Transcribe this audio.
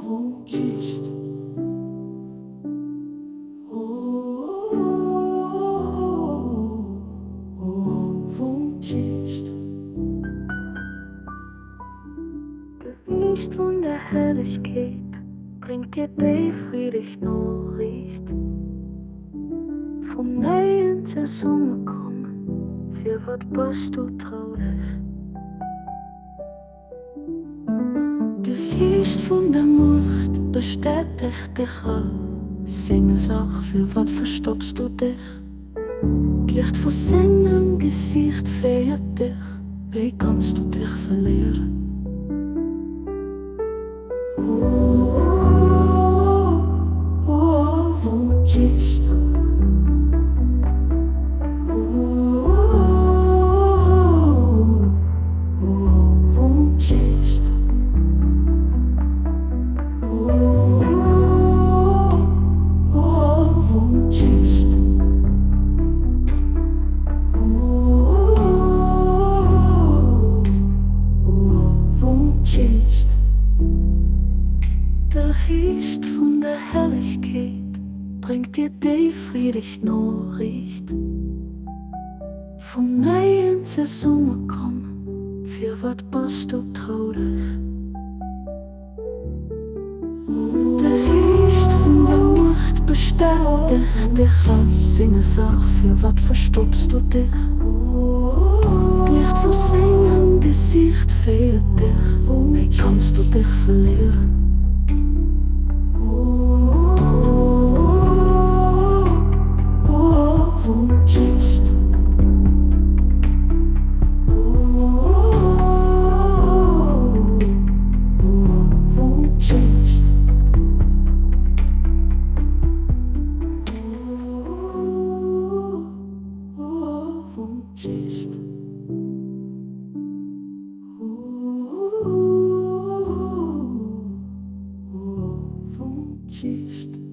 Wunschist. Wunschist. Gewicht von der Herrlichkeit bringt dir die friedlich Nachricht. Vom neuen zur Sonne kommen, für was bist du traurig? Gewicht von der Macht bestätigt dich an. Sing es auch, für was verstoppst du dich? Licht von seinem Gesicht feiert dich, wie kannst du dich verlieren? Wunschist. Wunschist. Wunschist. Wunschist. Der Geist von der Herrlichkeit bringt dir die friedlich Nachricht. Vom neuen zur Sommer kommen, für was bist du traurig? Der Geist von der Macht bestätigt dich an. Sing es auch, für was verstoppst du dich? Licht von seinem Gesicht fehlt dich, womit kannst du dich verlieren? Wunschist. Wunschist. Wunschist. Wunschist.